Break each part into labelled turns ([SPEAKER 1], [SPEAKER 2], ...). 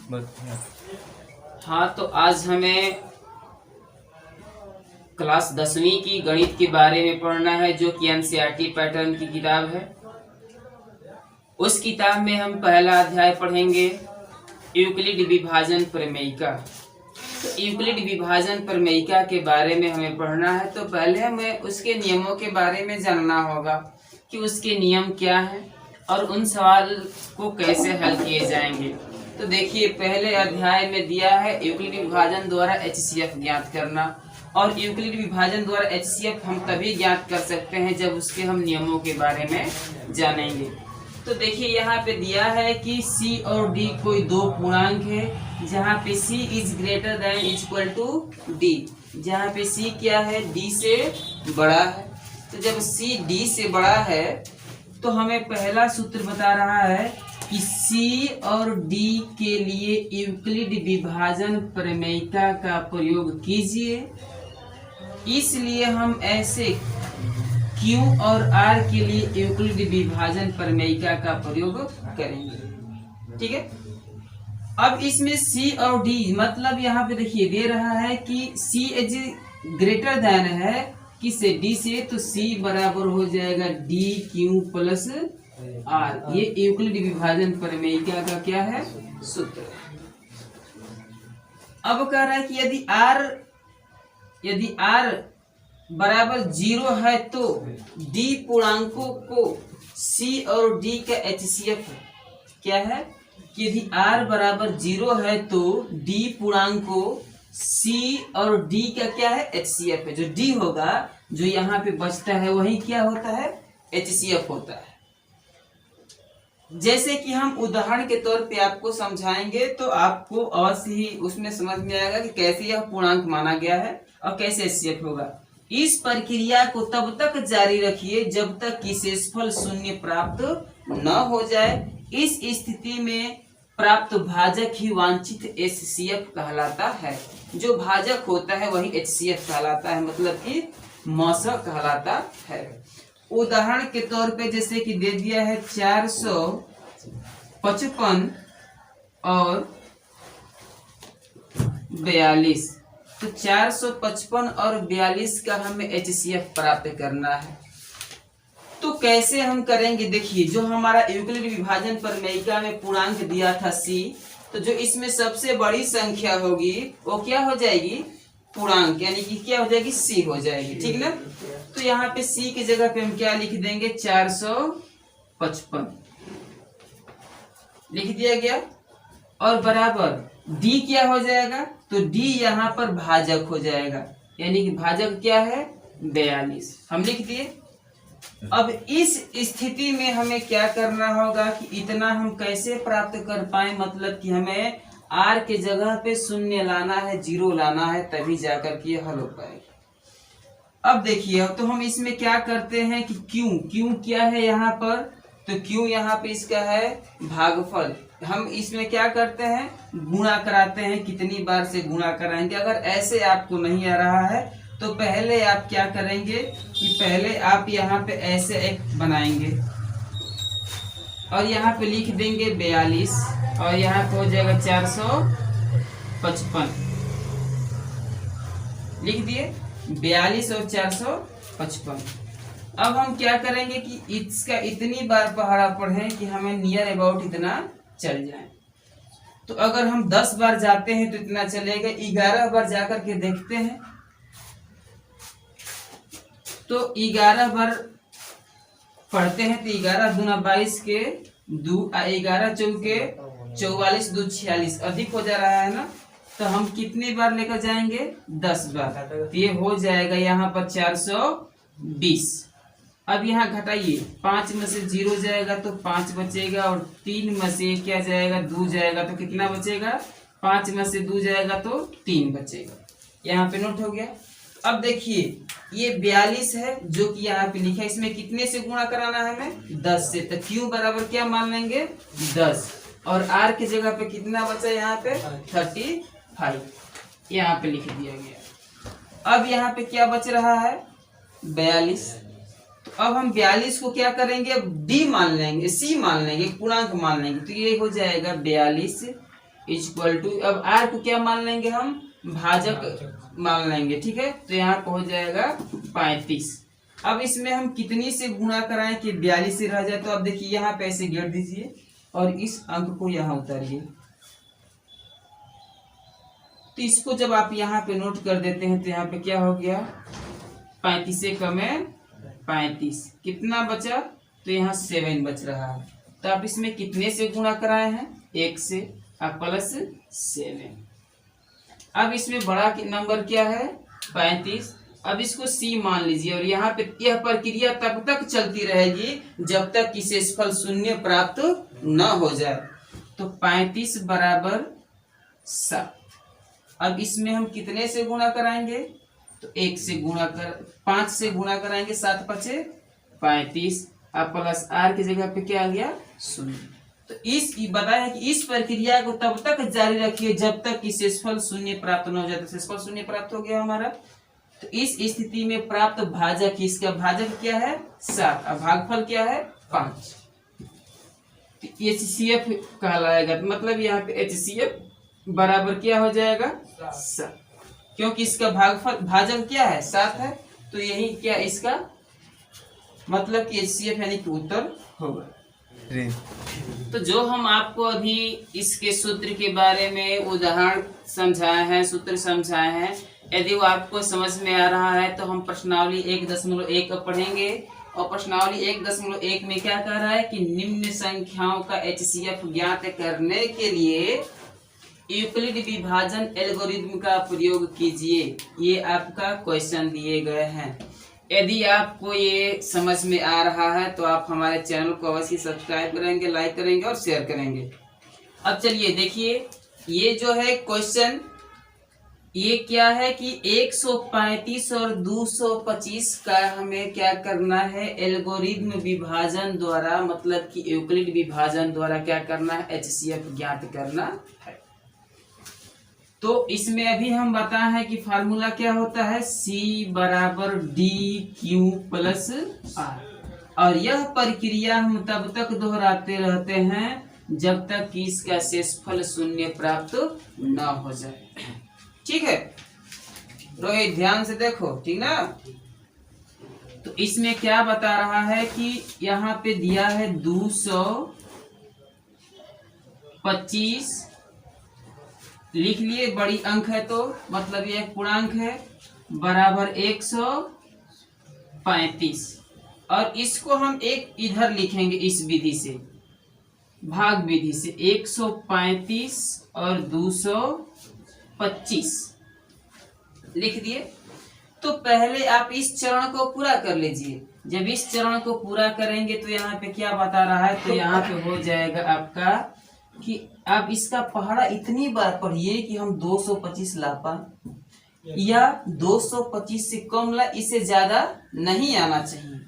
[SPEAKER 1] हाँ, तो आज हमें क्लास 10वीं की गणित के बारे में पढ़ना है, जो कि एनसीईआरटी पैटर्न की किताब है। उस किताब में हम पहला अध्याय पढ़ेंगे, यूक्लिड विभाजन प्रमेयिका। तो यूक्लिड विभाजन प्रमेयिका के बारे में हमें पढ़ना है, तो पहले हमें उसके नियमों के बारे में जानना होगा कि उसके नियम क्या हैं और उन सवाल को कैसे हल किए जाएंगे। तो देखिए, पहले अध्याय में दिया है यूक्लिड विभाजन द्वारा एचसीएफ ज्ञात करना, और यूक्लिड विभाजन द्वारा एचसीएफ हम तभी ज्ञात कर सकते हैं जब उसके हम नियमों के बारे में जानेंगे। तो देखिए, यहाँ पे दिया है कि C और D कोई दो पूर्णांक है, जहाँ पे C is greater than equal to D, जहाँ पे C क्या है, D से बड़ा है। तो जब C D से बड़ा है तो हमें पहला सूत्र बता रहा है कि C और D के लिए यूक्लिड विभाजन प्रमेयिका का प्रयोग कीजिए। इसलिए हम ऐसे Q और R के लिए यूक्लिड विभाजन प्रमेयिका का प्रयोग करेंगे। ठीक है, अब इसमें C और D मतलब यहाँ पे देखिए दे रहा है कि C इज ग्रेटर देन है किससे, D से, तो C बराबर हो जाएगा DQ प्लस R। ये यूक्लिड विभाजन प्रमेयिका का क्या है, सूत्र। अब कह रहा है कि यदि R बराबर 0 है तो D पूर्णांकों को C और D का एचसीएफ क्या है, कि यदि R बराबर 0 है तो D पूर्णांकों C और D का क्या है, एचसीएफ है। जो D होगा, जो यहाँ पे बचता है, वही क्या होता है, एचसीएफ होता है। जैसे कि हम उदाहरण के तौर पे आपको समझाएंगे तो आपको अवश्य ही उसमें समझ में आएगा कि कैसे यह पूर्णांक माना गया है और कैसे एचसीएफ होगा। इस प्रक्रिया को तब तक जारी रखिए जब तक कि शेषफल शून्य प्राप्त न हो जाए। इस स्थिति में प्राप्त भाजक ही वांछित एचसीएफ कहलाता है। जो भाजक होता है वही एचसीएफ कहलाता है, मतलब कि मौसक कहलाता है। उदाहरण के तौर पे जैसे कि दे दिया है 455 और 42, तो 455 और 42 का हमें एचसीएफ प्राप्त करना है। तो कैसे हम करेंगे, देखिए, जो हमारा यूक्लिड विभाजन प्रमेयिका में पूर्णांक दिया था C, तो जो इसमें सबसे बड़ी संख्या होगी वो क्या हो जाएगी, पूर्णांक, यानी कि क्या हो जाएगी, C हो जाएगी। ठीक ना, तो यहाँ पे C की जगह पे हम क्या लिख देंगे, 455 लिख दिया गया, और बराबर D क्या हो जाएगा, तो D यहाँ पर भाजक हो जाएगा, यानी कि भाजक क्या है, 42 हम लिख दिए। अब इस स्थिति में हमें क्या करना होगा कि इतना हम कैसे प्राप्त कर पाए, मतलब कि हमें R के जगह पे शून्य लाना है, 0 लाना है, तभी जाकर के हल हो पाएगा। अब देखिए, तो हम इसमें क्या करते हैं कि Q क्या है यहाँ पर, तो Q यहाँ पे इसका है भागफल। हम इसमें क्या करते हैं, गुणा कराते हैं, कितनी बार से गुणा कराएंगे। अगर ऐसे आपको नहीं आ रहा है तो पहले आप क्या करेंगे कि पहले आप यहाँ पे ऐसे एक बनाएंगे और यहाँ पे लिख देंगे 42, और यहाँ पे हो जाएगा 455 लिख दिए, 42 और 455। अब हम क्या करेंगे कि इसका इतनी बार पहाड़ा पढ़ें कि हमें नियर अबाउट इतना चल जाए। तो अगर हम 10 बार जाते हैं तो इतना चलेगा, 11 बार जाकर के देखते हैं तो 11 बार पढ़ते हैं तो 11 दूना 22 के 11 चौके 44 2 46 अधिक हो जा रहा है ना, तो हम कितनी बार लेकर जाएंगे, 10 बार, तो ये हो जाएगा यहाँ पर 420। अब यहाँ घटाइए, 5 में से 0 जाएगा तो 5 बचेगा, और 3 में से क्या जाएगा, 2 जाएगा, तो कितना बचेगा, 5 में से 2 जाएगा तो 3 बचेगा। यहाँ पे नोट हो गया। अब देखिए, ये 42 है जो कि यहाँ पे लिखा है, इसमें कितने से गुणा कराना है हमें, 10 से, तो Q बराबर क्या मान लेंगे, 10, और R की जगह पे कितना बचा यहाँ पे, 35 यहाँ पे लिख दिया गया। अब यहाँ पे क्या बच रहा है, 42। तो अब हम 42 को क्या करेंगे, D मान लेंगे, C मान लेंगे, पूर्णांक मान लेंगे, तो ये हो जाएगा 42 इक्वल टू, अब आर को क्या मान लेंगे हम, भाजक मान लेंगे, ठीक है। तो यहाँ पे हो जाएगा 35। अब इसमें हम कितनी से गुणा कराएं कि 42 से रह जाए, तो अब देखिए यहाँ पे ऐसे गिर दीजिए और इस अंक को यहाँ उतारिए। तो इसको जब आप यहाँ पे नोट कर देते हैं तो यहाँ पे क्या हो गया, 35 से कम है 35, कितना बचा, तो यहाँ 7 बच रहा है। तो आप इसमें कितने से गुणा कराए हैं, 1 से, अब प्लस 7। अब इसमें बड़ा नंबर क्या है, 35। अब इसको C मान लीजिए और यहाँ पे यह प्रक्रिया तब तक चलती रहेगी जब तक कि शेषफल शून्य प्राप्त न हो जाए। तो 35 बराबर 7। अब इसमें हम कितने से गुणा कराएंगे, तो 1 से गुणा कर, 5 से गुणा कराएंगे, 7 पचे 35, अब प्लस आर की जगह पे क्या आ गया, 0। तो इस बताया कि इस प्रक्रिया को तब तक जारी रखिए जब तक कि शेषफल शून्य प्राप्त न हो जाए। तो शेषफल शून्य प्राप्त हो गया हमारा। तो इस स्थिति में प्राप्त भाजक, इसका भाजक क्या है 7, अब भागफल क्या है 5। तो HCF कहलाएगा, मतलब यहाँ पे HCF बराबर क्या हो जाएगा 7, क्योंकि इसका भागफल भाजक क्या है 7 है। तो यही क्या इसका मतलब कि HCF यानी कि उत्तर होगा। तो जो हम आपको अभी इसके सूत्र के बारे में उदाहरण समझाए हैं, सूत्र समझाए हैं, यदि वो आपको समझ में आ रहा है तो हम प्रश्नावली 1.1 पढ़ेंगे। और प्रश्नावली 1.1 में क्या कह रहा है कि निम्न संख्याओं का HCF ज्ञात करने के लिए यूक्लिड विभाजन एल्गोरिथम का प्रयोग कीजिए। ये आपका क्वेश्चन दिए गए हैं। यदि आपको ये समझ में आ रहा है तो आप हमारे चैनल को अवश्य सब्सक्राइब करेंगे, लाइक करेंगे और शेयर करेंगे। अब चलिए देखिए, ये जो है क्वेश्चन, ये क्या है कि 135 और 225 का हमें क्या करना है, एल्गोरिथम विभाजन द्वारा, मतलब कि यूक्लिड विभाजन द्वारा क्या करना है, HCF ज्ञात करना है। तो इसमें अभी हम बताए हैं कि फार्मूला क्या होता है, C बराबर DQ प्लस R, और यह प्रक्रिया हम तब तक दोहराते रहते हैं जब तक कि इसका शेषफल शून्य प्राप्त न हो जाए। ठीक है रोहित, ध्यान से देखो, ठीक ना। तो इसमें क्या बता रहा है कि यहाँ पे दिया है 225, लिख लिए, बड़ी अंक है तो मतलब ये एक पूर्णांक है, बराबर 135। और इसको हम एक इधर लिखेंगे इस विधि से, भाग विधि से, 135 और 225 लिख दिए। तो पहले आप इस चरण को पूरा कर लीजिए। जब इस चरण को पूरा करेंगे तो यहाँ पे क्या बता रहा है, तो यहाँ पे हो जाएगा आपका कि आप इसका पहाड़ा इतनी बार पढ़िए कि हम 225 ला पाए, या 225 से कम ला, इससे ज्यादा नहीं आना चाहिए।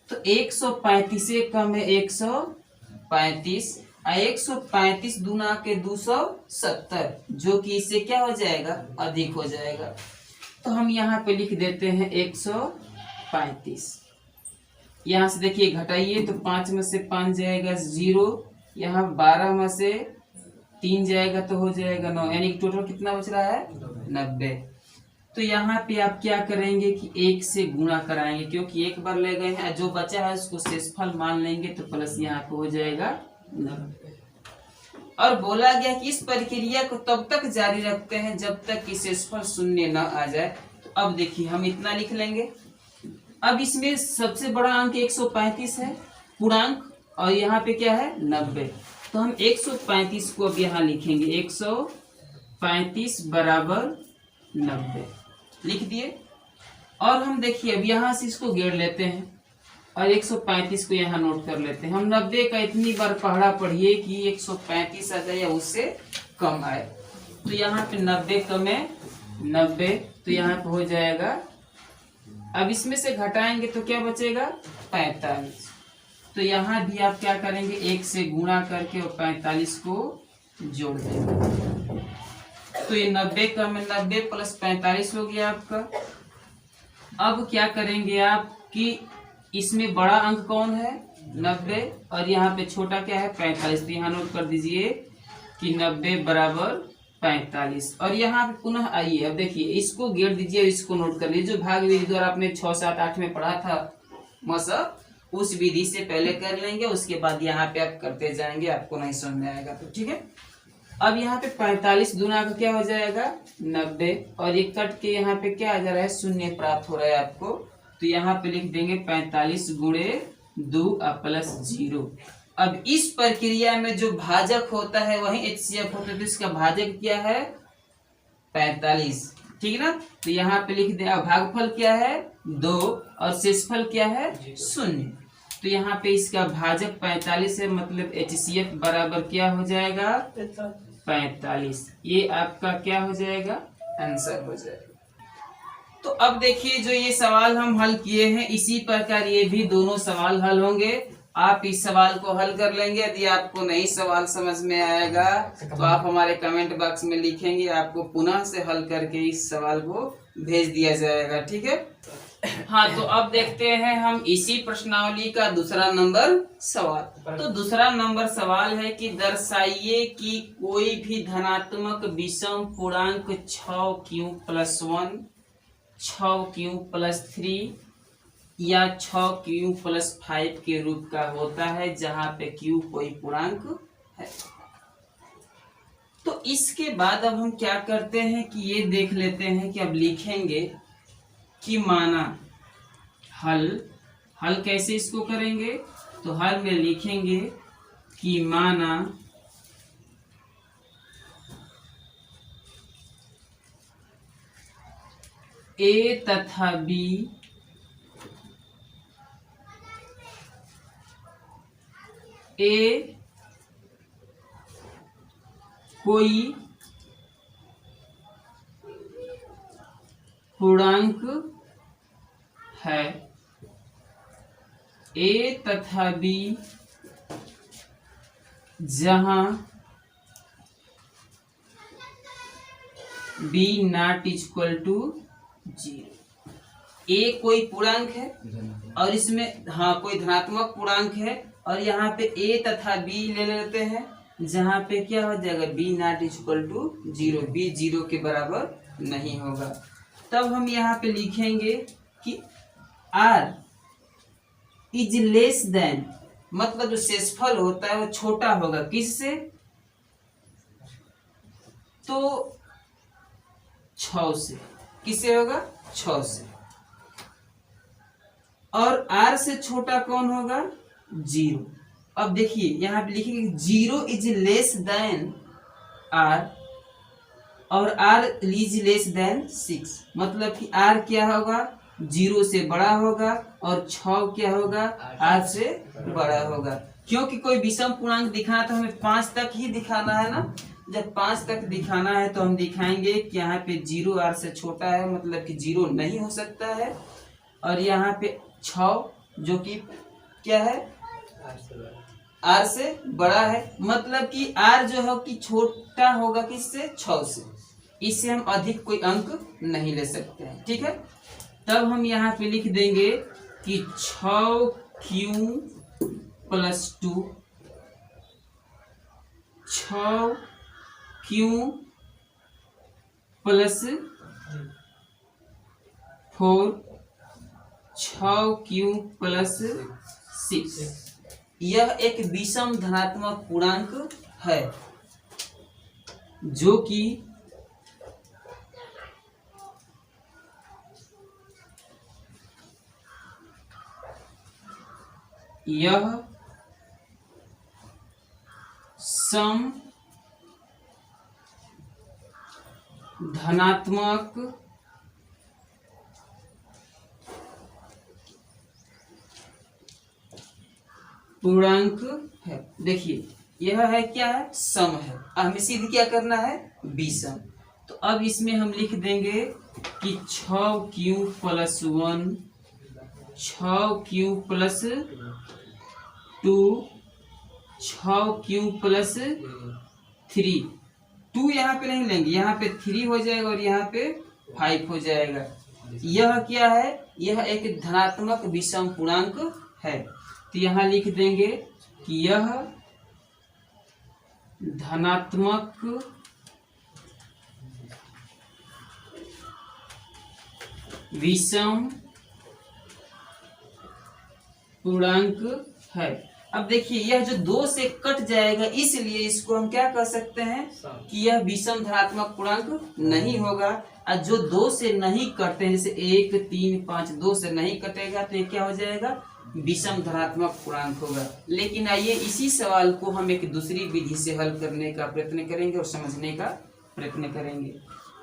[SPEAKER 1] तो 135 से कम है 135, 135 दूना के 270, जो कि इससे क्या हो जाएगा, अधिक हो जाएगा। तो हम यहाँ पे लिख देते हैं 135। यहाँ से देखिए घटाइए तो 5 में से 5 जाएगा 0, यहाँ 12 में से 3 जाएगा तो हो जाएगा 9, यानी कि टोटल कितना बच रहा है 90। तो यहाँ पे आप क्या करेंगे कि 1 से गुणा कराएंगे, क्योंकि एक बार ले गए हैं, जो बचा है उसको शेषफल मान लेंगे, तो प्लस यहाँ पे हो जाएगा 90। और बोला गया कि इस प्रक्रिया को तब तक जारी रखते हैं जब तक कि शेषफल शून्य न आ जाए। तो अब देखिए हम इतना लिख लेंगे। अब इसमें सबसे बड़ा अंक 135 है पूर्णांक, और यहाँ पे क्या है 90। तो हम 135 को अब यहाँ लिखेंगे, 135 बराबर 90 लिख दिए। और हम देखिए अब यहाँ से इसको घेर लेते हैं और 135 को यहाँ नोट कर लेते हैं। हम 90 का इतनी बार पहाड़ा पढ़िए कि 135 आ जाए या उससे कम आए। तो यहाँ पे 90 कम है 90, तो यहाँ पे हो जाएगा, अब इसमें से घटाएंगे तो क्या बचेगा 45। तो यहाँ भी आप क्या करेंगे, 1 से गुणा करके और 45 को जोड़ देंगे। तो ये 90 कम है 90 प्लस 45 हो गया आपका। अब क्या करेंगे आप कि इसमें बड़ा अंक कौन है 90, और यहाँ पे छोटा क्या है 45। तो यहाँ नोट कर दीजिए कि 90 बराबर 45। और यहाँ पे पुनः आइए, अब देखिए इसको गेट दीजिए, इसको नोट कर लीजिए। जो भाग विधि द्वारा आपने 6, 7, 8 में पढ़ा था मसब, उस विधि से पहले कर लेंगे, उसके बाद यहाँ पे आप करते जाएंगे, आपको नहीं समझ में आएगा तो ठीक है। अब यहाँ पे 45 दूना का क्या हो जाएगा 90, और ये कट के यहाँ पे क्या आ जा रहा है, शून्य प्राप्त हो रहा है आपको। तो यहाँ पे लिख देंगे 45 गुणे 2 प्लस 0। अब इस प्रक्रिया में जो भाजक होता है वही HCF होता है, तो इसका भाजक क्या है 45, ठीक है ना। तो यहाँ पे लिख दे, भागफल क्या है 2 और शेषफल क्या है 0। तो यहाँ पे इसका भाजक 45 है, मतलब HCF बराबर क्या हो जाएगा 45। ये आपका क्या हो जाएगा आंसर हो जाएगा। तो अब देखिए जो ये सवाल हम हल किए हैं, इसी प्रकार ये भी दोनों सवाल हल होंगे। आप इस सवाल को हल कर लेंगे। यदि आपको नहीं सवाल समझ में आएगा तो आप हमारे कमेंट बॉक्स में लिखेंगे, आपको पुनः से हल करके इस सवाल को भेज दिया जाएगा, ठीक है। हाँ, तो अब देखते हैं हम इसी प्रश्नावली का दूसरा नंबर सवाल। तो दूसरा नंबर सवाल है कि दर्शाइए कि कोई भी धनात्मक विषम पूर्णांक 6q + 1, 6q + 3 या 6q + 5 के रूप का होता है, जहाँ पे q कोई पूर्णांक है। तो इसके बाद अब हम क्या करते हैं कि ये देख लेते हैं कि अब लिखेंगे कि माना हल कैसे इसको करेंगे। तो हल में लिखेंगे कि माना A तथा B कोई पूर्णांक है, A तथा B जहां B ≠ 0। A कोई पूर्णांक है और इसमें हाँ कोई धनात्मक पूर्णांक है, और यहाँ पे A तथा B ले लेते हैं, जहाँ पे क्या हो जाएगा B ≠ 0, B 0 के बराबर नहीं होगा। तब हम यहाँ पे लिखेंगे कि R इज लेस देन, मतलब जो शेषफल होता है वो छोटा होगा किससे, तो 6 से। किससे होगा 6 से। और R से छोटा कौन होगा 0। अब देखिए यहाँ पे लिखेंगे 0 इज लेस देन R और R इज लेस देन 6, मतलब कि R क्या होगा 0 से बड़ा होगा और 6 क्या होगा R से बड़ा होगा। क्योंकि कोई विषम पूर्णांक दिखाना तो हमें 5 तक ही दिखाना है ना। जब 5 तक दिखाना है तो हम दिखाएंगे कि यहाँ पे 0 R से छोटा है, मतलब कि 0 नहीं हो सकता है, और यहाँ पे 6 जो कि क्या है R से बड़ा है, मतलब कि R जो है कि छोटा होगा किससे 6 से। इससे हम अधिक कोई अंक नहीं ले सकते हैं, ठीक है। तब हम यहाँ पे लिख देंगे कि 6q + 2, 6q + 4, 6q + 6। यह एक विषम धनात्मक पूर्णांक है जो कि यह सम धनात्मक पूर्णांक है। देखिए यह है क्या है सम है, हमें सीधे क्या करना है विषम। तो अब इसमें हम लिख देंगे कि 6q + 1, 6q + 2, 6q + 3। 2 यहाँ पे नहीं लेंगे, यहाँ पे 3 हो जाएगा और यहाँ पे 5 हो जाएगा। यह क्या है, यह एक धनात्मक विषम पूर्णांक है। तो यहाँ लिख देंगे कि यह धनात्मक विषम पूर्णांक है। अब देखिए यह जो 2 से कट जाएगा, इसलिए इसको हम क्या कह सकते हैं कि यह विषम धनात्मक पूर्णांक नहीं होगा। और जो 2 से नहीं कटते हैं, जैसे 1, 3, 5, 2 से नहीं कटेगा तो ये क्या हो जाएगा, विषम धनात्मक पूर्णांक होगा। लेकिन आइए इसी सवाल को हम एक दूसरी विधि से हल करने का प्रयत्न करेंगे और समझने का प्रयत्न करेंगे।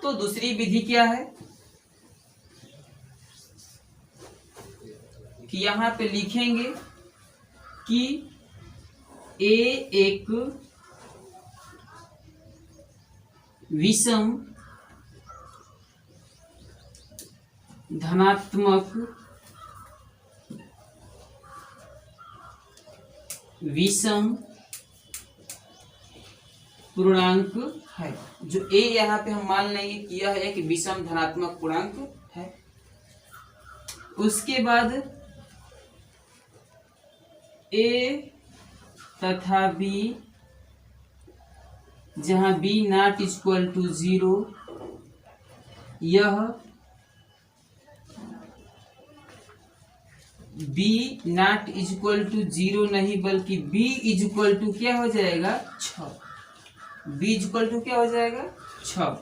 [SPEAKER 1] तो दूसरी विधि क्या है कि यहाँ पे लिखेंगे कि ए एक विषम धनात्मक विषम पूर्णांक है। जो ए यहाँ पे हम मान लेंगे कि यह एक विषम धनात्मक पूर्णांक है। उसके बाद ए तथा बी, जहां बी नॉट इक्वल टू 0, यह बी नॉट इक्वल टू 0 नहीं बल्कि बी इक्वल टू क्या हो जाएगा 6। बी इक्वल टू क्या हो जाएगा 6।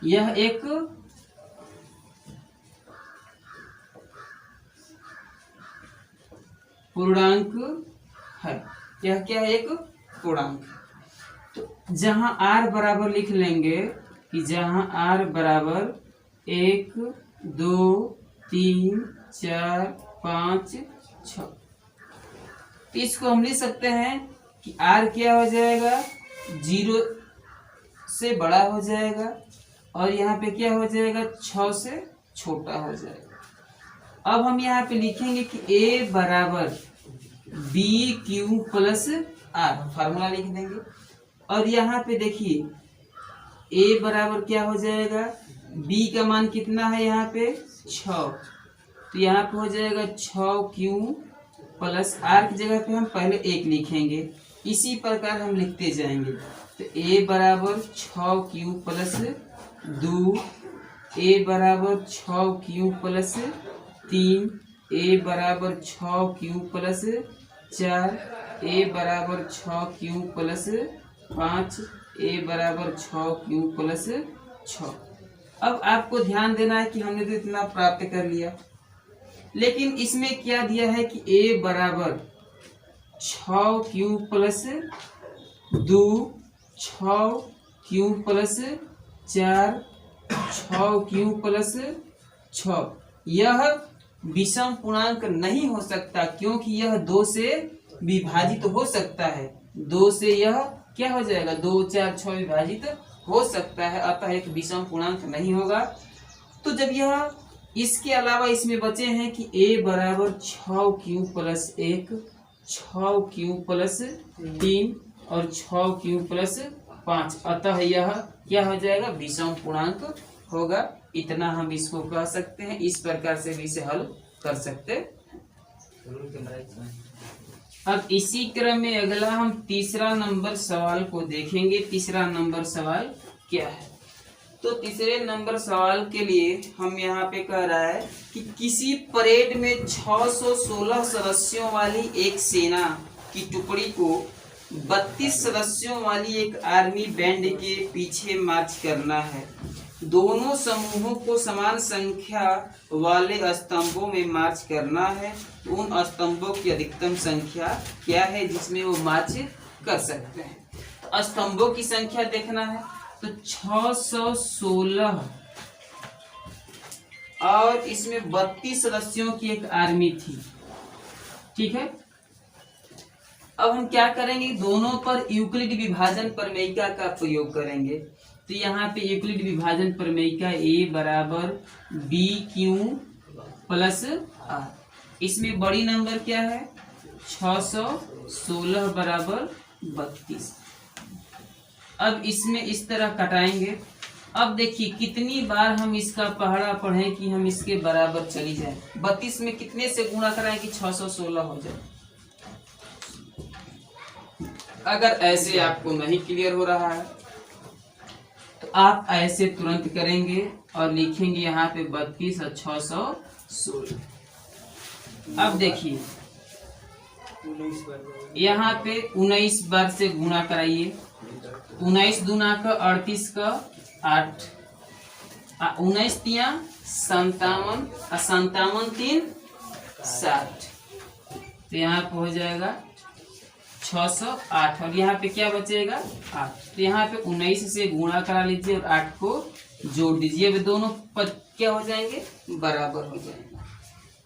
[SPEAKER 1] यह एक पूर्णांक है। यह क्या है, एक पूर्णांक। तो जहां r बराबर लिख लेंगे कि जहां r बराबर 1, 2, 3, 4, 5, 6, तो इसको हम लिख सकते हैं कि r क्या हो जाएगा, 0 से बड़ा हो जाएगा और यहाँ पे क्या हो जाएगा, 6 से छोटा हो जाएगा। अब हम यहाँ पे लिखेंगे कि a बराबर B Q plus R, formula लिख देंगे। और यहाँ पे देखिए a बराबर क्या हो जाएगा, b का मान कितना है यहाँ पे 6, तो यहाँ पे हो जाएगा 6q प्लस आर की जगह पे हम पहले 1 लिखेंगे। इसी प्रकार हम लिखते जाएंगे। तो a बराबर 6q प्लस 2, a बराबर 6q प्लस 3, a बराबर 6q प्लस 4, a बराबर 6q प्लस 5, a बराबर 6q प्लस 6। अब आपको ध्यान देना है कि हमने तो इतना प्राप्त कर लिया, लेकिन इसमें क्या दिया है कि a बराबर 6q plus 2, 6q plus 4, 6q plus 6। यह विषम पूर्णांक नहीं हो सकता क्योंकि यह 2 से विभाजित हो सकता है। 2 से यह क्या हो जाएगा, 2, 4, 6 विभाजित हो सकता है, अतः एक विषम पूर्णांक नहीं होगा। तो जब यह इसके अलावा इसमें बचे हैं कि a बराबर 6q प्लस 1, 6q प्लस 3 और 6q प्लस 5, अतः यह क्या हो जाएगा, विषम पूर्णांक होगा। इतना हम इसको कह सकते हैं। इस प्रकार से भी इसे हल कर सकते हैं। अब इसी क्रम में अगला हम तीसरा नंबर सवाल को देखेंगे। तीसरा नंबर सवाल क्या है, तो तीसरे नंबर सवाल के लिए हम यहाँ पे कह रहा है कि किसी परेड में 616 सदस्यों वाली एक सेना की टुकड़ी को 32 सदस्यों वाली एक आर्मी बैंड के पीछे मार्च करना है। दोनों समूहों को समान संख्या वाले स्तंभों में मार्च करना है। उन स्तंभों की अधिकतम संख्या क्या है जिसमें वो मार्च कर सकते हैं। स्तंभों की संख्या देखना है तो 616 और इसमें 32 सदस्यों की एक आर्मी थी, ठीक है। अब हम क्या करेंगे, दोनों पर यूक्लिड विभाजन प्रमेयिका का प्रयोग करेंगे। तो यहाँ पे यूक्लिड विभाजन प्रमेयिका a बराबर बी क्यू प्लस आर, इसमें बड़ी नंबर क्या है 616 बराबर 32। अब इसमें इस तरह कटाएंगे। अब देखिए कितनी बार हम इसका पहाड़ा पढ़ें कि हम इसके बराबर चली जाए। 32 में कितने से गुणा कराएं कि 616 हो जाए। अगर ऐसे आपको नहीं क्लियर हो रहा है तो आप ऐसे तुरंत करेंगे और लिखेंगे यहाँ पे 32 और 616। अब देखिए यहाँ पे 19 बार से गुणा कराइए। 19 दूना का 38 का 8, 19 तिया 57 और 57 3 60, तो यहाँ पे हो जाएगा 608 और यहाँ पे क्या बचेगा 8। तो यहाँ पे 19 से गुणा करा लीजिए और 8 को जोड़ दीजिए। वे दोनों पद क्या हो जाएंगे, बराबर हो जाएंगे।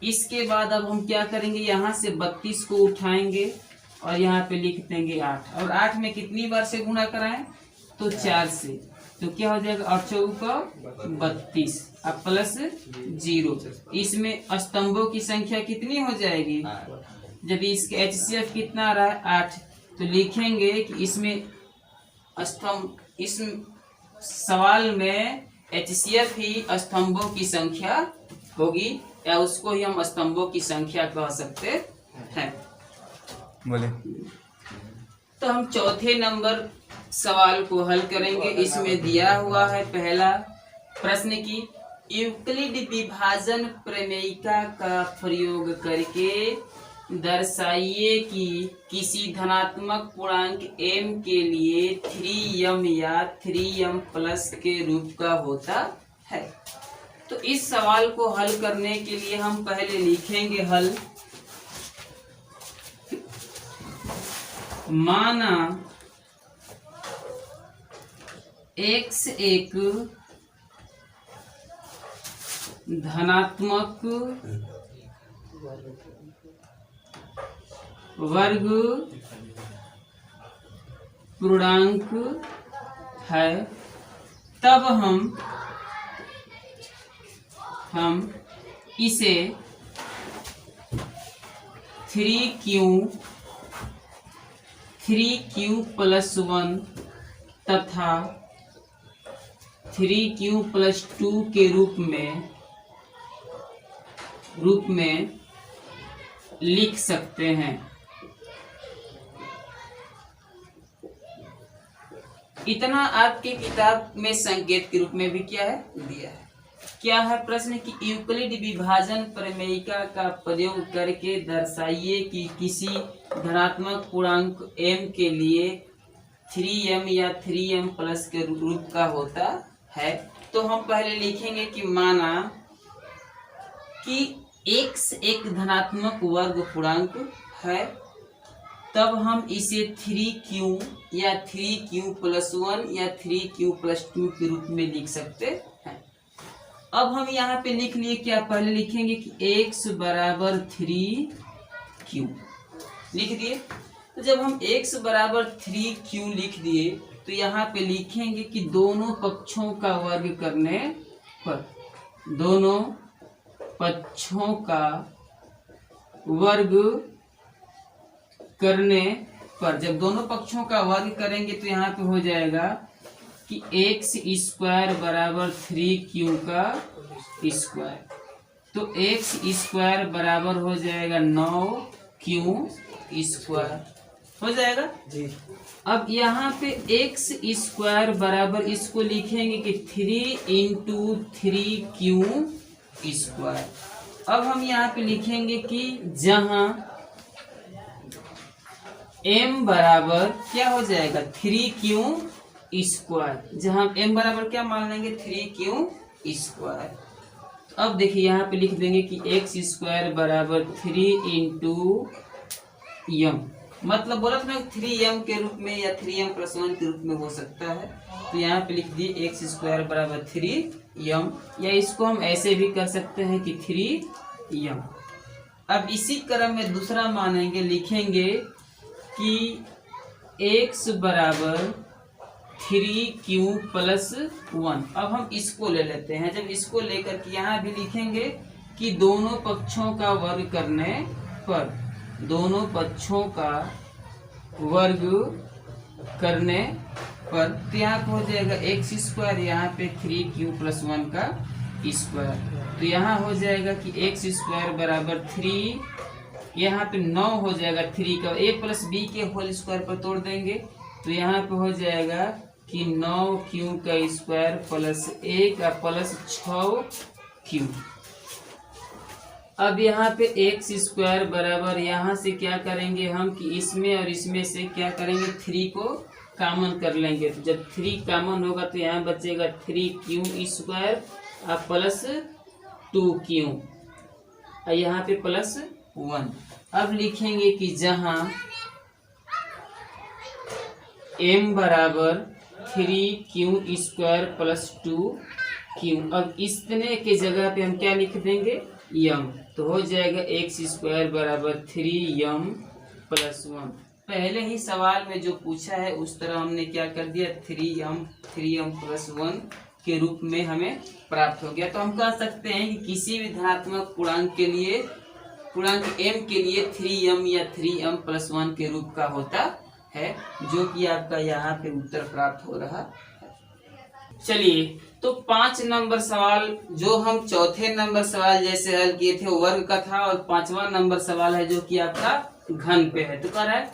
[SPEAKER 1] इसके बाद अब हम क्या करेंगे, यहाँ से 32 को उठाएंगे और यहाँ पे लिख देंगे 8 और 8 में कितनी बार से गुणा कराएं, तो 4 से, तो क्या हो जाएगा 8 चौका 32 अब प्लस 0। इसमें स्तंभों की संख्या कितनी हो जाएगी, जब इसके HCF कितना आ रहा है 8, तो लिखेंगे कि इसमें स्तंभ, इस सवाल में HCF ही स्तंभों की संख्या होगी या उसको ही हम स्तंभों की संख्या कह सकते हैं।
[SPEAKER 2] बोले
[SPEAKER 1] तो हम चौथे नंबर सवाल को हल करेंगे। इसमें दिया हुआ है पहला प्रश्न की यूक्लिड विभाजन प्रमेयिका का प्रयोग करके दर्शाइए कि किसी धनात्मक पूर्णांक m के लिए 3m या 3m प्लस के रूप का होता है। तो इस सवाल को हल करने के लिए हम पहले लिखेंगे हल। माना x एक धनात्मक वर्ग पूर्णांक है, तब हम इसे 3q प्लस 1 तथा 3q प्लस 2 के रूप में लिख सकते हैं। इतना आपके किताब में संकेत के रूप में भी क्या है दिया है। क्या है प्रश्न की यूक्लिड विभाजन प्रमेयिका का प्रयोग करके दर्शाइए कि किसी धनात्मक पूर्णांक m के लिए 3m या 3m प्लस के रूप का होता है। तो हम पहले लिखेंगे कि माना कि x एक धनात्मक वर्ग पूर्णांक है, तब हम इसे 3q या 3q प्लस 1 या 3q प्लस 2 के रूप में लिख सकते हैं। अब हम यहाँ पे लिख लिए क्या, पहले लिखेंगे कि x बराबर 3q लिख दिए। तो जब हम x बराबर 3q लिख दिए तो यहाँ पे लिखेंगे कि दोनों पक्षों का वर्ग करने पर, दोनों पक्षों का वर्ग करने पर, जब दोनों पक्षों का वर्ग करेंगे तो यहाँ पे हो जाएगा कि x स्क्वायर बराबर 3q का स्क्वायर, तो x स्क्वायर बराबर हो जाएगा 9q स्क्वायर हो जाएगा जी। अब यहाँ पे x स्क्वायर बराबर इसको लिखेंगे कि 3 इंटू 3q स्क्वायर। अब हम यहाँ पे लिखेंगे कि जहाँ m बराबर क्या हो जाएगा 3q स्क्वायर, जहाँ m बराबर क्या मान लेंगे 3q स्क्वायर। अब देखिए यहाँ पे लिख देंगे कि x स्क्वायर बराबर 3 इंटू m, मतलब बोला था 3m के रूप में या 3m प्लस 1 के रूप में हो सकता है। तो यहाँ पे लिख दिए x स्क्वायर बराबर 3m, या इसको हम ऐसे भी कर सकते हैं कि 3m। अब इसी क्रम में दूसरा मानेंगे, लिखेंगे कि x बराबर 3q प्लस 1। अब हम इसको ले लेते हैं। जब इसको लेकर के यहाँ भी लिखेंगे कि दोनों पक्षों का वर्ग करने पर, दोनों पक्षों का वर्ग करने पर, तो यहाँ पे हो जाएगा x स्क्वायर, यहाँ पे 3q प्लस 1 का स्क्वायर। तो यहाँ हो जाएगा कि x स्क्वायर बराबर 3 यहाँ पे 9 हो जाएगा 3 का, a प्लस बी के होल स्क्वायर पर तोड़ देंगे तो यहाँ पे हो जाएगा कि 9q का स्क्वायर प्लस a का प्लस 6q। अब यहाँ पे x स्क्वायर बराबर यहाँ से क्या करेंगे हम कि इसमें और इसमें से क्या करेंगे 3 को कॉमन कर लेंगे। तो जब 3 कॉमन होगा तो यहाँ बचेगा 3q स्क्वायर और प्लस 2q और यहाँ पे प्लस 1। अब लिखेंगे कि जहाँ m बराबर 3q स्क्वायर प्लस 2q, अब इतने के जगह पे हम क्या लिख देंगे m, तो हो जाएगा x स्क्वायर बराबर 3m प्लस 1। पहले ही सवाल में जो पूछा है उस तरह हमने क्या कर दिया 3m प्लस 1 के रूप में हमें प्राप्त हो गया। तो हम कह सकते हैं कि किसी भी धनात्मक पूर्णांक के लिए पूर्णांक m के लिए 3m या 3m प्लस 1 के रूप का होता है, जो कि आपका यहाँ पे उत्तर प्राप्त हो रहा है। चलिए तो 5 नंबर सवाल जो हम चौथे नंबर सवाल जैसे हल किए थे वर्ग का था, और 5वां नंबर सवाल है जो कि आपका घन पे है। तो कह रहा है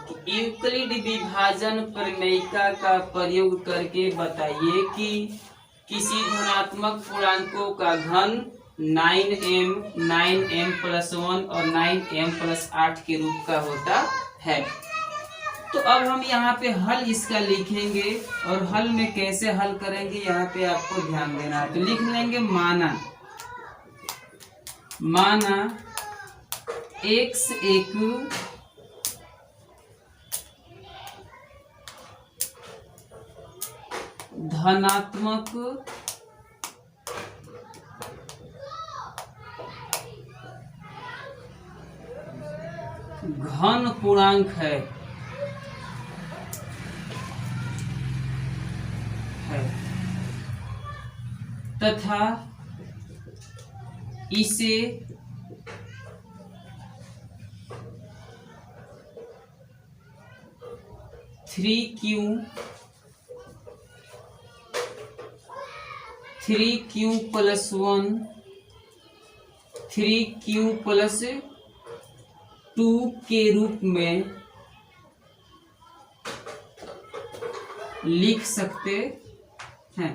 [SPEAKER 1] कि यूक्लिड विभाजन प्रमेयिका का प्रयोग करके बताइए कि किसी धनात्मक पूर्णांकों का घन 9m प्लस 1 और 9m प्लस 8 के रूप का होता है। तो अब हम यहाँ पे हल इसका लिखेंगे, और हल में कैसे हल करेंगे यहाँ पे आपको ध्यान देना है। तो लिख लेंगे माना x एक धनात्मक घन पूर्णांक है तथा इसे three Q plus 1 3q plus 2 के रूप में लिख सकते हैं।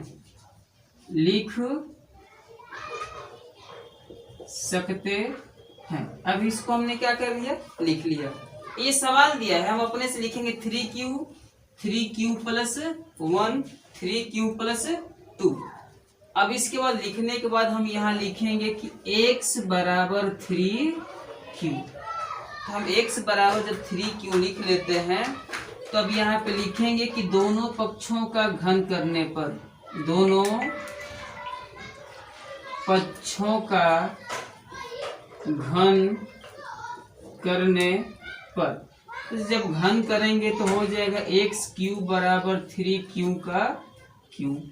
[SPEAKER 1] अब इसको हमने क्या कर लिया, लिख लिया। ये सवाल दिया है, हम अपने से लिखेंगे 3q प्लस 1 3q प्लस 2। अब इसके बाद लिखने के बाद हम यहाँ लिखेंगे कि x बराबर 3q। तो हम x बराबर जब 3q लिख लेते हैं तो अब यहाँ पे लिखेंगे कि दोनों पक्षों का घन करने पर, दोनों पक्षों का घन करने पर, तो जब घन करेंगे तो हो जाएगा x क्यूब बराबर 3q का क्यूब।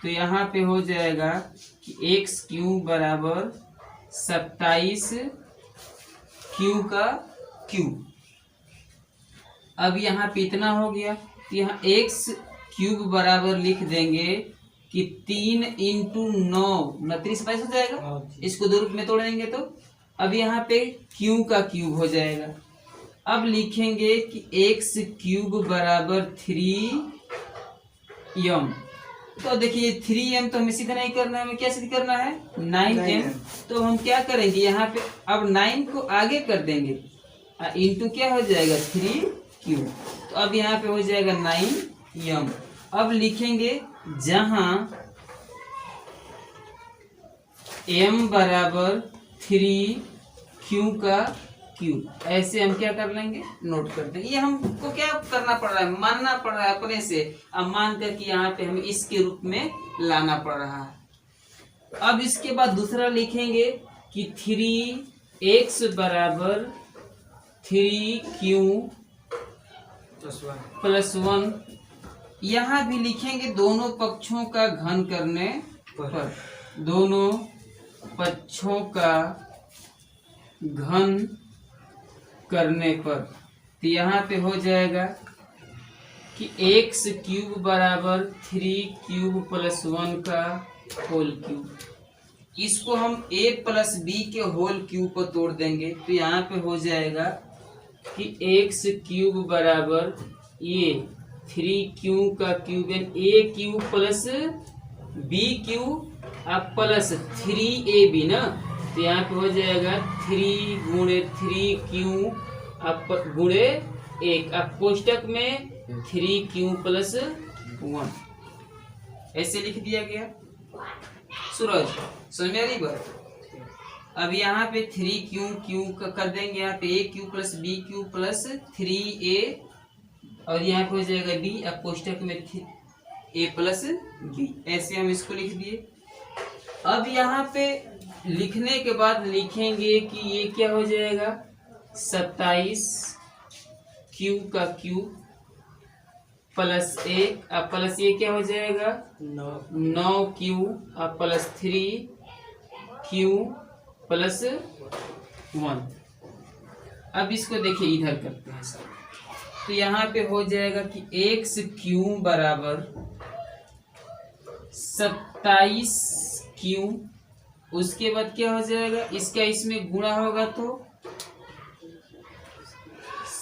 [SPEAKER 1] तो यहाँ पे हो जाएगा कि x क्यूब बराबर 27q का क्यूब। अब यहाँ पे इतना हो गया, तो यहाँ x क्यूब बराबर लिख देंगे कि 3 × 9 29 हो जाएगा। इसको दो रूप में तोड़ेंगे तो अब यहाँ पे q का क्यूब हो जाएगा। अब लिखेंगे कि x क्यूब बराबर 3m। तो देखिए 3m तो हमें सीधा नहीं करना है, हमें क्या सिद्ध करना है 9m। तो हम क्या करेंगे यहाँ पे अब 9 को आगे कर देंगे, इंटू क्या हो जाएगा 3q। तो अब यहाँ पे हो जाएगा 9m। अब लिखेंगे जहां m बराबर 3q का क्यूब, ऐसे हम क्या कर लेंगे नोट कर देंगे। ये हमको क्या करना पड़ रहा है, मानना पड़ रहा है अपने से। अब मान कर कि यहाँ पे हमें इसके रूप में लाना पड़ रहा है। अब इसके बाद दूसरा लिखेंगे कि 3x बराबर 3q प्लस 1। यहाँ भी लिखेंगे दोनों पक्षों का घन करने पर, दोनों पक्षों का घन करने पर। तो यहाँ पे हो जाएगा कि x क्यूब बराबर 3q प्लस 1 का होल क्यूब। इसको हम a प्लस बी के होल क्यूब पर तोड़ देंगे तो यहाँ पे हो जाएगा कि एक्स क्यूब बराबर ये 3q का क्यूब यानी a cube plus B cube अब प्लस 3ab ना, तो यहाँ पे हो जाएगा 3 गुणे 3q अब गुणे 1, अब कोष्टक में 3q प्लस 1 ऐसे लिख दिया गया। सूरज समझ में आ रही बात। अब यहाँ पे 3q कर देंगे, यहाँ पे a cube plus B Q plus 3a और यहाँ पे हो जाएगा b, अब कोष्टक में a प्लस b, ऐसे हम इसको लिख दिए। अब यहाँ पे लिखने के बाद लिखेंगे कि ये क्या हो जाएगा 27q का क्यूब प्लस 1 अब प्लस ये क्या हो जाएगा 9q अब प्लस 3q प्लस 1। अब इसको देखिए इधर करते हैं सब, तो यहाँ पे हो जाएगा कि एक्स क्यूब बराबर 27q, उसके बाद क्या हो जाएगा इसका इसमें गुणा होगा तो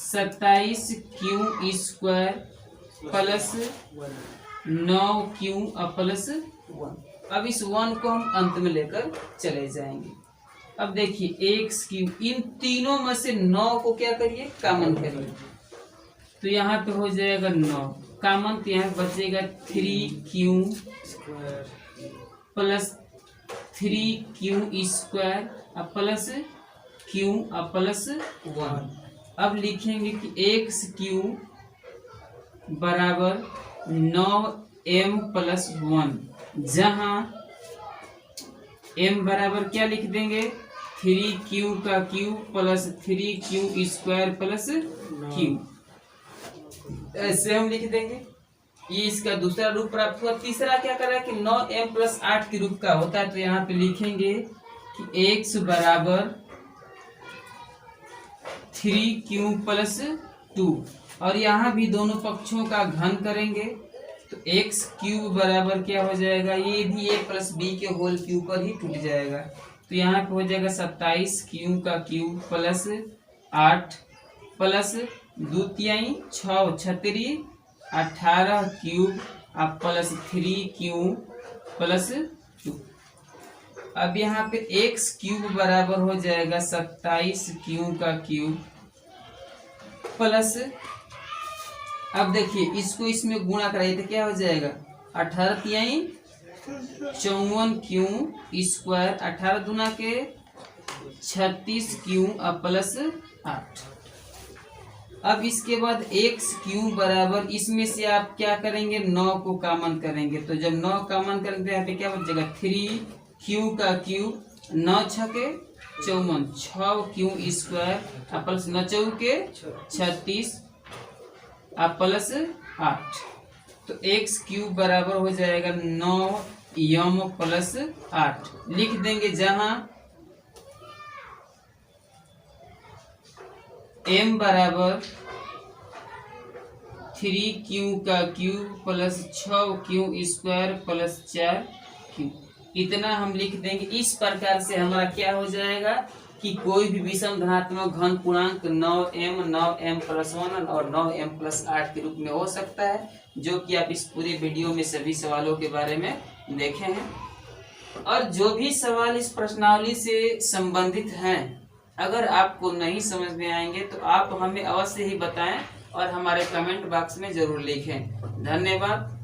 [SPEAKER 1] 27q square plus 9q plus 1। अब इस 1 को हम अंत में लेकर चले जाएंगे। अब देखिए एक्स क्यूब, इन तीनों में से 9 को क्या करिए कॉमन करिए, तो यहाँ पे हो जाएगा 9 कॉमन, तो यहाँ बचेगा 3q plus 3q square plus q plus 1। अब लिखेंगे कि एक्स क्यूब बराबर 9m प्लस 1, जहाँ m बराबर क्या लिख देंगे 3q का cube plus 3q square plus q, ऐसे हम लिख देंगे। ये इसका दूसरा रूप प्राप्त हुआ। तीसरा क्या कर रहा है कि 9m प्लस 8 के रूप का होता है, तो यहाँ पे लिखेंगे कि x बराबर 3q प्लस 2 और यहाँ भी दोनों पक्षों का घन करेंगे तो एक्स क्यूब बराबर क्या हो जाएगा, ये भी a प्लस बी के होल क्यूब पर ही टूट जाएगा, तो यहाँ पे हो जाएगा 27q का क्यूब प्लस 8 प्लस 2 तिहाई 6 छतरी 18 क्यूब अब प्लस 3q प्लस 2। अब यहाँ पे एक्स क्यूब बराबर हो जाएगा 27q का क्यूब प्लस, अब देखिए इसको इसमें गुणा कराइए तो क्या हो जाएगा 18 तिहाई 54q स्क्वायर 18 दूना के 36q अब प्लस 8। अब इसके बाद एक्स क्यूब बराबर इसमें से आप क्या करेंगे 9 को कॉमन करेंगे, तो जब 9 कॉमन करेंगे तो यहाँ पे क्या बचेगा 3q का क्यूब 9 छके 54 6q स्क्वायर प्लस 9 चौके 36 प्लस 8, तो एक्स क्यूब बराबर हो जाएगा 9m प्लस 8 लिख देंगे, जहां m बराबर 3q का cube plus 6q square plus 4q, इतना हम लिख देंगे। इस प्रकार से हमारा क्या हो जाएगा कि कोई भी विषम धनात्मक घन पूर्णांक 9m प्लस 1 और 9m प्लस 8 के रूप में हो सकता है, जो कि आप इस पूरे वीडियो में सभी सवालों के बारे में देखे हैं। और जो भी सवाल इस प्रश्नावली से संबंधित हैं, अगर आपको नहीं समझ में आएंगे तो आप हमें अवश्य ही बताएं और हमारे कमेंट बॉक्स में जरूर लिखें। धन्यवाद।